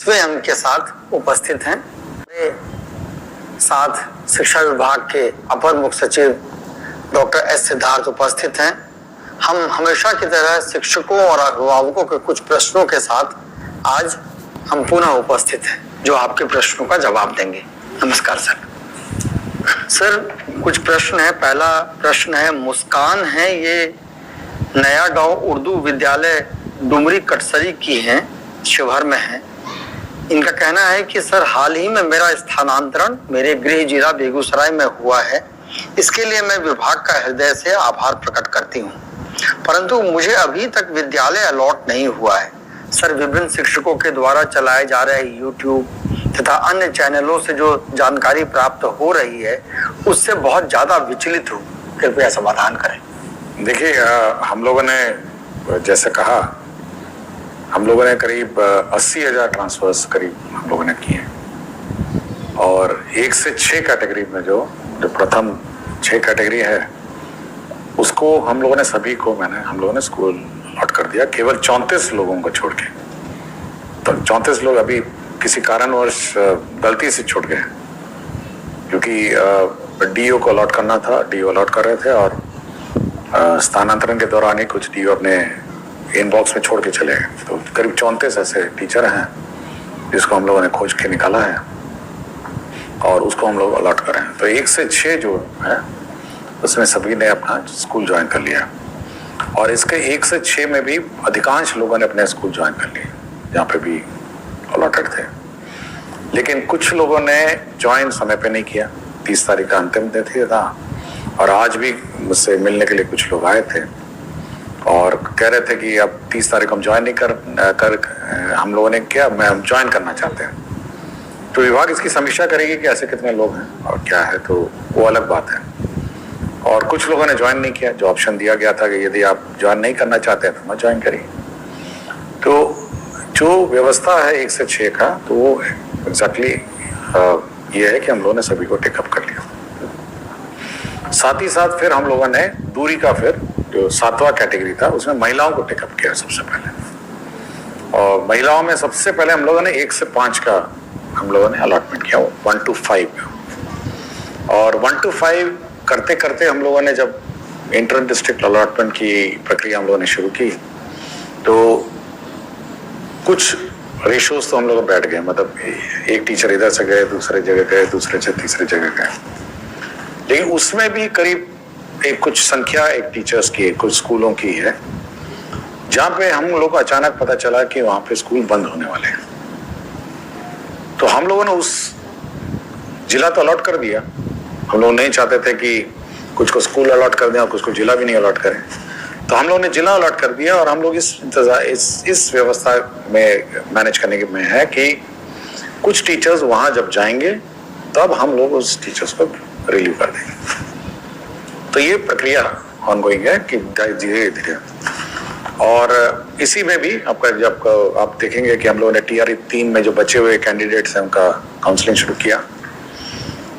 स्वयं के साथ उपस्थित हैं। मेरे साथ शिक्षा विभाग के अपर मुख्य सचिव डॉक्टर एस सिद्धार्थ उपस्थित हैं। हम हमेशा की तरह शिक्षकों और अभिभावकों के कुछ प्रश्नों के साथ आज हम पुनः उपस्थित हैं जो आपके प्रश्नों का जवाब देंगे। नमस्कार सर। सर कुछ प्रश्न है। पहला प्रश्न है, मुस्कान है, ये नया गांव उर्दू विद्यालय डुमरी कटसरी की हैं, शिवहर में है। इनका कहना है कि सर हाल ही में मेरा स्थानांतरण मेरे गृह जिला बेगूसराय में हुआ है। इसके लिए मैं विभाग का हृदय से आभार प्रकट करती हूँ, परंतु मुझे अभी तक विद्यालय अलॉट नहीं हुआ है। सर विभिन्न शिक्षकों के द्वारा चलाए जा रहे YouTube तथा अन्य चैनलों से जो जानकारी प्राप्त हो रही है उससे बहुत ज्यादा विचलित हूँ, कृपया समाधान करें। देखिए, हम लोगों ने जैसे कहा, हम लोगों ने करीब 80,000 ट्रांसफर्स करीब हम लोगों ने किए और 1 से 6 कैटेगरी में जो प्रथम 6 कैटेगरी है उसको हम लोगों ने हम लोगों ने स्कूल अलॉट कर दिया, केवल 34 लोगों को छोड़ के। तो 34 लोग अभी किसी कारणवश गलती से छूट गए, क्योंकि डीओ को अलॉट करना था, डीओ अलॉट कर रहे थे और स्थानांतरण के दौरान ही कुछ डीओ अपने इनबॉक्स में छोड़ के चले गए। तो करीब 34 ऐसे टीचर हैं जिसको हम लोगों ने खोज के निकाला है और उसको हम लोग अलॉट कर रहे हैं। तो 1 से 6 जो है उसमें सभी ने अपना स्कूल ज्वाइन कर लिया और इसके 1 से 6 में भी अधिकांश लोगों ने अपने स्कूल ज्वाइन कर लिए जहाँ पे भी अलॉटेड थे। लेकिन कुछ लोगों ने ज्वाइन समय पे नहीं किया। 30 तारीख का अंतिम दिन था और आज भी मुझसे मिलने के लिए कुछ लोग आए थे और कह रहे थे कि अब 30 तारीख हम ज्वाइन नहीं कर हम लोगों ने किया, हम ज्वाइन करना चाहते हैं। तो विभाग इसकी समीक्षा करेगी कि ऐसे कितने लोग हैं और क्या है, तो वो अलग बात है। और कुछ लोगों ने ज्वाइन नहीं किया। जो ऑप्शन दिया गया था कि यदि आप ज्वाइन नहीं करना चाहते हैं तो मत ज्वाइन करिए। तो जो व्यवस्था है 1 से 6 का, तो वो एग्जैक्टली ये है कि हम लोगों ने सभी को टेकअप कर लिया। साथ ही साथ फिर हम लोगों ने दूरी का फिर जो 7वां कैटेगरी था उसमें महिलाओं को टेकअप किया सबसे पहले। और महिलाओं में सबसे पहले हम लोगों ने 1 से 5 का हम लोगों ने अलॉटमेंट किया, 1 to 5। और 1 to 5 करते करते हम लोगों ने जब इंटर डिस्ट्रिक्ट अलॉटमेंट की प्रक्रिया हम लोगों ने शुरू की तो कुछ रेशोज तो हम लोग बैठ गए। मतलब एक टीचर इधर से गए, दूसरे जगह गए, दूसरे से तीसरे जगह गए। लेकिन उसमें भी करीब कुछ संख्या एक टीचर्स की, कुछ स्कूलों की है जहाँ पे हम लोग को अचानक पता चला कि वहाँ पे स्कूल बंद होने वाले हैं। तो हम लोगों ने उस जिला तो अलॉट कर दिया। हम लोग नहीं चाहते थे कि कुछ को स्कूल अलॉट कर दें और कुछ को जिला भी नहीं अलॉट करें। तो हम लोगों ने जिला अलॉट कर दिया और हम लोग इस व्यवस्था में मैनेज करने में है कि कुछ टीचर्स वहाँ जब जाएंगे तब हम लोग उस टीचर्स को रिलीव कर देंगे। तो ये प्रक्रिया ऑनगोइंग है कि धीरे धीरे। और इसी में भी आपका जब आप देखेंगे कि हम लोगों ने TRE 3 में जो बचे हुए कैंडिडेट्स हैं उनका काउंसलिंग शुरू किया।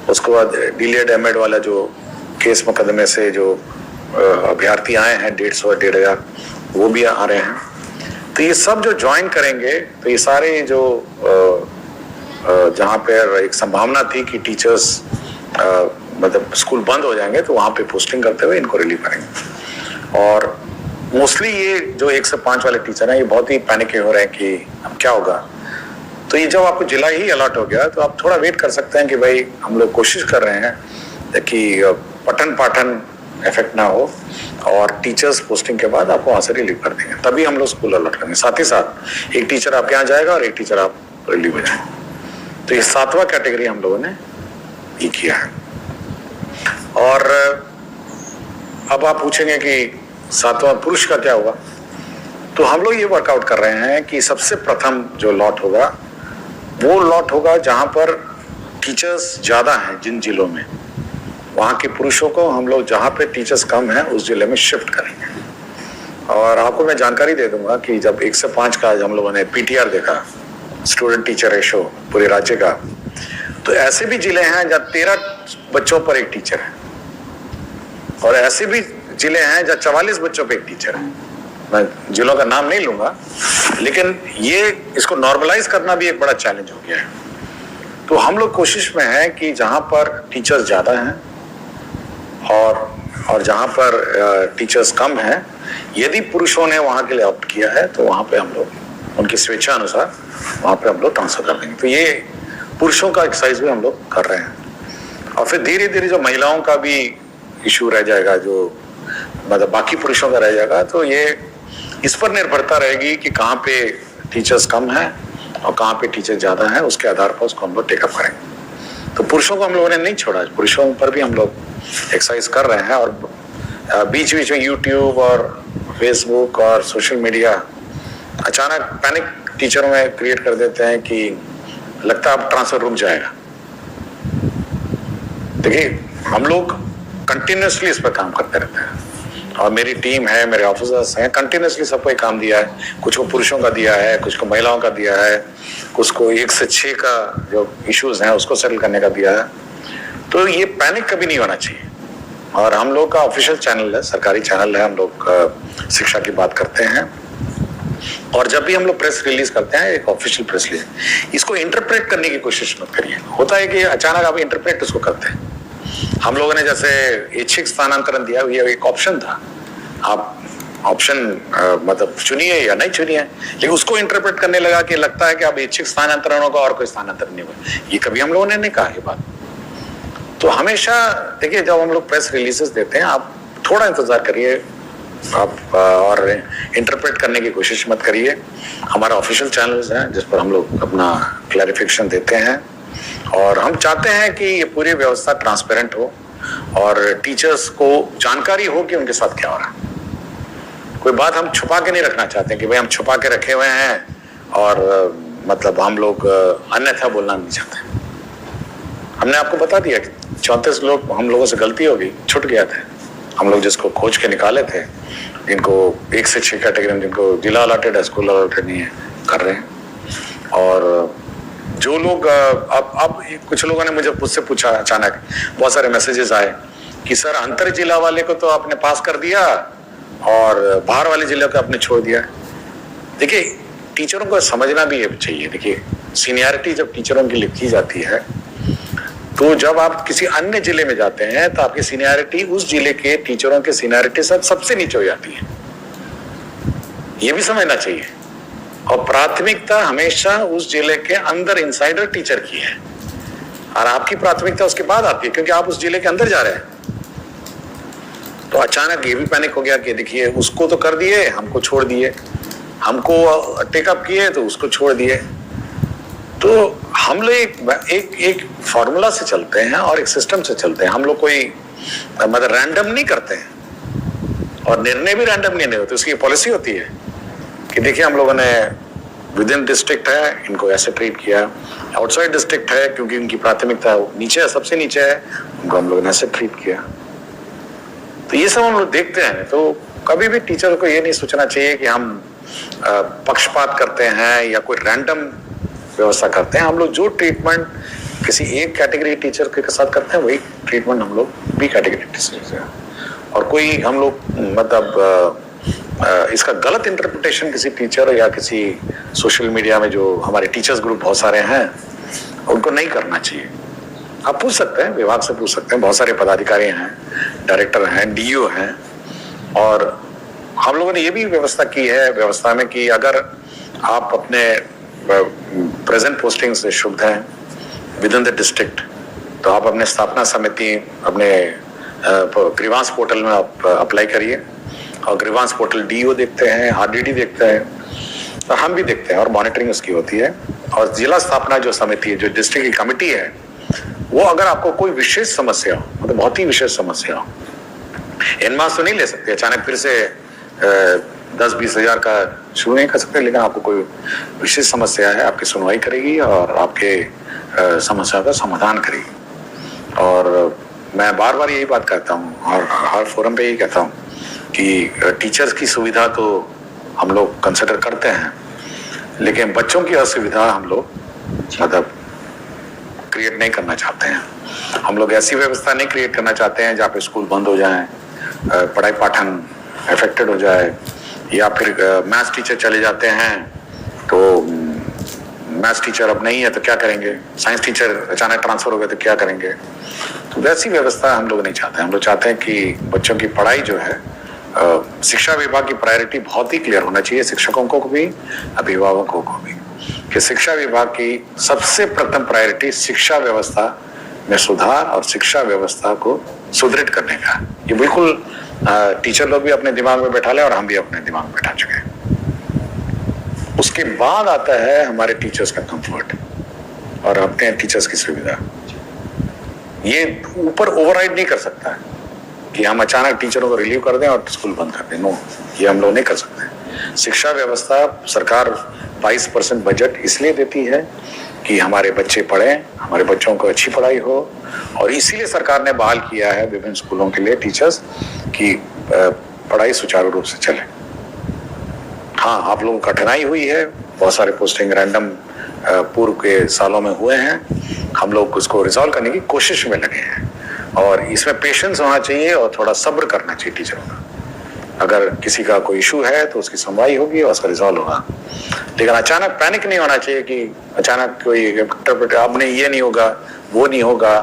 उसके बाद डीलेड एमएड वाला जो केस मुकदमे से जो अभ्यर्थी आए हैं 150-1,500 वो भी आ रहे हैं। तो ये सब जो ज्वाइन करेंगे तो ये सारे जो जहाँ पर एक संभावना थी कि टीचर्स मतलब स्कूल बंद हो जाएंगे तो वहाँ पे पोस्टिंग करते हुए इनको रिलीव करेंगे। और मोस्टली ये जो 1 से 5 वाले टीचर हैं ये बहुत ही पैनिक हो रहे हैं कि अब क्या होगा। तो ये जब आपको जिला ही अलॉट हो गया तो आप थोड़ा वेट कर सकते हैं कि भाई हम लोग कोशिश कर रहे हैं कि पठन पाठन इफेक्ट ना हो और टीचर्स पोस्टिंग के बाद आपको वहाँ से रिलीव कर देंगे, तभी हम लोग स्कूल अलॉट करेंगे। साथ ही साथ एक टीचर आपके यहाँ जाएगा और एक टीचर आप रिलीव हो जाएंगे। तो ये 7वां कैटेगरी हम लोगों ने ये किया है। और अब आप पूछेंगे कि 7वां पुरुष का क्या होगा, तो हम लोग ये वर्कआउट कर रहे हैं कि सबसे प्रथम जो लॉट होगा वो लॉट होगा जहां पर टीचर्स ज्यादा हैं। जिन जिलों में वहां के पुरुषों को हम लोग जहां पे टीचर्स कम हैं उस जिले में शिफ्ट करेंगे। और आपको मैं जानकारी दे दूंगा कि जब 1 से 5 का हम लोगों ने PTR देखा, स्टूडेंट टीचर रेशो पूरे राज्य का, तो ऐसे भी जिले हैं जहाँ 13 बच्चों पर एक टीचर है और ऐसे भी जिले हैं जहाँ 44 बच्चों पर एक टीचर है। मैं जिलों का नाम नहीं लूंगा, लेकिन ये इसको नॉर्मलाइज करना भी एक बड़ा चैलेंज हो गया है। तो हम लोग कोशिश में हैं कि जहां पर टीचर्स ज्यादा हैं और जहां पर टीचर्स कम हैं, यदि पुरुषों ने वहां के लिए ऑप्ट किया है तो वहां पे हम लोग उनकी स्वेच्छा अनुसार वहां पे हम लोग ट्रांसफर कर देंगे। तो ये पुरुषों का एक्सरसाइज भी हम लोग कर रहे हैं। और फिर धीरे धीरे जो महिलाओं का भी इशू रह जाएगा, जो मतलब बाकी पुरुषों का रह जाएगा, तो ये इस पर निर्भरता रहेगी कि कहाँ पे टीचर्स कम हैं और कहाँ पे टीचर ज्यादा हैं, उसके आधार पर उसको हम लोग टेकअप करेंगे। तो पुरुषों को हम लोगों ने नहीं छोड़ा, पुरुषों पर भी हम लोग एक्सरसाइज कर रहे हैं। और बीच बीच में यूट्यूब और फेसबुक और सोशल मीडिया अचानक पैनिक टीचरों में क्रिएट कर देते हैं कि लगता है अब ट्रांसफर रुक जाएगा। देखिए, हम लोग कंटिन्यूसली इस पर काम करते रहते हैं और मेरी टीम है, मेरे ऑफिसर्स हैं, कंटिन्यूसली सबको काम दिया है। कुछ को पुरुषों का दिया है, कुछ को महिलाओं का दिया है, कुछ को 1 से 6 का जो इश्यूज हैं उसको सेटल करने का दिया है। तो ये पैनिक कभी नहीं होना चाहिए। और हम लोग का ऑफिशियल चैनल है, सरकारी चैनल है, हम लोग शिक्षा की बात करते हैं। और जब भी हम लोग प्रेस रिलीज करते हैं, एक ऑफिशियल प्रेस रिलीज, इसको इंटरप्रेट करने की कोशिश मत करिए। होता है कि अचानक आप इंटरप्रेट उसको करते हैं। हम लोगों ने जैसे ऐच्छिक स्थानांतरण दिया, ये एक ऑप्शन था, आप ऑप्शन मतलब चुनिए या नहीं चुनिए, लेकिन उसको इंटरप्रेट करने लगा कि लगता है कि अब ऐच्छिक स्थानांतरण होगा और कोई स्थानांतरण नहीं होगा। ये कभी हम लोगों ने नहीं कहा ये बात। तो हमेशा देखिए, जब हम लोग प्रेस रिलीजेस देते हैं, आप थोड़ा इंतजार करिए, आप और इंटरप्रेट करने की कोशिश मत करिए। हमारा ऑफिशियल चैनल्स हैं जिस पर हम लोग अपना क्लैरिफिकेशन देते हैं और हम चाहते हैं कि ये पूरी व्यवस्था ट्रांसपेरेंट हो और टीचर्स को जानकारी हो कि उनके साथ क्या हो रहा है। कोई बात हम छुपा के नहीं रखना चाहते कि भाई हम छुपा के रखे हुए हैं और मतलब हम लोग अन्यथा बोलना नहीं चाहते। हमने आपको बता दिया कि 34 लोग हम लोगों से गलती हो गई, छूट गया था। हम लोग जिसको खोज के निकाले थे, जिनको 1 से 6 कैटेगरी में जिनको जिला अलॉटेड है, स्कूल अलॉटेड नहीं है, कर रहे हैं। और जो लोग अब कुछ लोगों ने मुझसे पूछा, अचानक बहुत सारे मैसेजेस आए कि सर अंतर जिला वाले को तो आपने पास कर दिया और बाहर वाले जिले को आपने छोड़ दिया। देखिए, टीचरों को समझना भी चाहिए। देखिए, सीनियरिटी जब टीचरों की लिखी जाती है, तो जब आप किसी अन्य जिले में जाते हैं तो आपकी सीनियरिटी उस जिले के टीचरों के सीनियरिटी सबसे नीचे हो जाती है। ये भी समझना चाहिए। और प्राथमिकता हमेशा उस जिले के अंदर इनसाइडर टीचर की है और आपकी प्राथमिकता उसके बाद आती है, क्योंकि आप उस जिले के अंदर जा रहे हैं। तो अचानक ये भी पैनिक हो गया कि देखिए, उसको तो कर दिए, हमको छोड़ दिए, हमको टेकअप किए तो उसको छोड़ दिए। तो हम लोग एक फॉर्मूला से चलते हैं और एक सिस्टम से चलते हैं। हम लोग कोई मतलब रैंडम नहीं करते हैं और निर्णय भी रैंडम नहीं होते। उसकी पॉलिसी होती है कि देखिए, हम लोगों ने विद इन डिस्ट्रिक्ट है, इनको ऐसे ट्रीट किया, आउटसाइड डिस्ट्रिक्ट है क्योंकि उनकी प्राथमिकता नीचे है, सबसे नीचे है, उनको हम लोगों ने ऐसे ट्रीट किया। तो ये सब हम लोग देखते हैं। तो कभी भी टीचर को ये नहीं सोचना चाहिए कि हम पक्षपात करते हैं या कोई रैंडम व्यवस्था करते हैं। हम लोग जो ट्रीटमेंट किसी एक कैटेगरी टीचर के साथ करते हैं, वही ट्रीटमेंट हम लोग बी कैटेगरी टीचर से। और कोई हम लोग मतलब इसका गलत इंटरप्रिटेशन किसी टीचर या किसी सोशल मीडिया में, जो हमारे टीचर्स ग्रुप बहुत सारे हैं, उनको नहीं करना चाहिए। आप पूछ सकते हैं, विभाग से पूछ सकते हैं, बहुत सारे पदाधिकारी हैं, डायरेक्टर हैं, डीईओ हैं। और हम लोगों ने ये भी व्यवस्था की है व्यवस्था में कि अगर आप अपने प्रेजेंट पोस्टिंग से शुद्ध हैं विद इन द डिस्ट्रिक्ट, तो आप अपने स्थापना समिति, अपने ग्रीवांस पोर्टल में आप अप्लाई करिए। और ग्रीवांस पोर्टल डीईओ देखते हैं, आरडीडी देखते हैं, तो हम भी देखते हैं और मॉनिटरिंग उसकी होती है। और जिला स्थापना जो समिति है, जो डिस्ट्रिक्ट की कमेटी है, वो अगर आपको कोई विशेष समस्या हो, मतलब बहुत ही विशेष समस्या हो, एनमास तो नहीं ले सकते, अचानक फिर से 10-20 हजार का शुरू नहीं कर सकते, लेकिन आपको कोई विशेष समस्या है, आपकी सुनवाई करेगी और आपके समस्या का समाधान करेगी। और मैं बार बार यही बात कहता हूँ और हर फोरम पे यही कहता हूँ कि टीचर्स की सुविधा तो हम लोग कंसिडर करते हैं, लेकिन बच्चों की असुविधा हम लोग मतलब क्रिएट नहीं करना चाहते हैं। हम लोग ऐसी व्यवस्था नहीं क्रिएट करना चाहते हैं जहाँ पे स्कूल बंद हो जाए, पढ़ाई पाठन अफेक्टेड हो जाए या फिर मैथ्स टीचर चले जाते हैं तो मैथ्स टीचर अब नहीं है तो क्या करेंगे, साइंस टीचर अचानक ट्रांसफर हो गए तो क्या करेंगे। तो वैसी व्यवस्था हम लोग नहीं चाहते। हम लोग चाहते हैं कि बच्चों की पढ़ाई जो है, शिक्षा विभाग की प्रायोरिटी बहुत ही क्लियर होना चाहिए, शिक्षकों को भी अभिभावकों को भी, कि शिक्षा विभाग की सबसे प्रथम प्रायोरिटी शिक्षा व्यवस्था में सुधार और शिक्षा व्यवस्था को सुदृढ़ करने का। ये बिल्कुल टीचर लोग भी अपने दिमाग में बैठा लें और हम भी अपने दिमाग में बैठा चुके हैं। उसके बाद आता है हमारे टीचर्स का कंफर्ट और अपने टीचर्स की सुविधा। ये ऊपर ओवरराइड नहीं कर सकता है कि हम अचानक टीचरों को रिलीव कर दें और स्कूल बंद कर दें। नो, ये हम लोग नहीं कर सकते। शिक्षा व्यवस्था सरकार 22% बजट इसलिए देती है कि हमारे बच्चे पढ़ें, हमारे बच्चों को अच्छी पढ़ाई हो, और इसीलिए सरकार ने बहाल किया है विभिन्न स्कूलों के लिए टीचर्स की पढ़ाई सुचारू रूप से चले। हाँ, आप लोगों को कठिनाई हुई है, बहुत सारे पोस्टिंग रैंडम पूर्व के सालों में हुए हैं। हम लोग उसको रिजॉल्व करने की कोशिश में लगे हैं और इसमें पेशेंस होना चाहिए और थोड़ा सब्र करना चाहिए टीचरों का। अगर किसी का कोई इशू है तो उसकी सुनवाई होगी और उसका रिजॉल्व होगा, लेकिन अचानक पैनिक नहीं होना चाहिए कि अचानक कोई अब नहीं, ये नहीं होगा, वो नहीं होगा।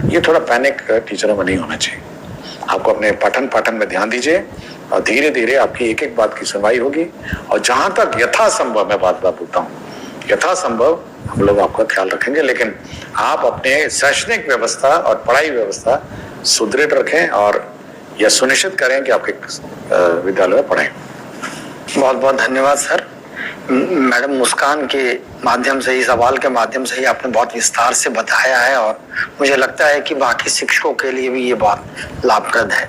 ये थोड़ा पैनिक टीचरों में नहीं होना चाहिए। आपको अपने पाठन में ध्यान दीजिए और धीरे धीरे आपकी एक एक बात की सुनवाई होगी। और जहां तक यथासंभव, मैं बात बोलता हूँ, यथासंभव हम लोग आपका ख्याल रखेंगे, लेकिन आप अपने शैक्षणिक व्यवस्था और पढ़ाई व्यवस्था सुदृढ़ रखें और यह सुनिश्चित करें कि आपके विद्यालय में पढ़ें। बहुत बहुत धन्यवाद सर। मैडम मुस्कान के माध्यम से ही, सवाल के माध्यम से ही आपने बहुत विस्तार से बताया है और मुझे लगता है कि बाकी शिक्षकों के लिए भी ये बहुत लाभप्रद है।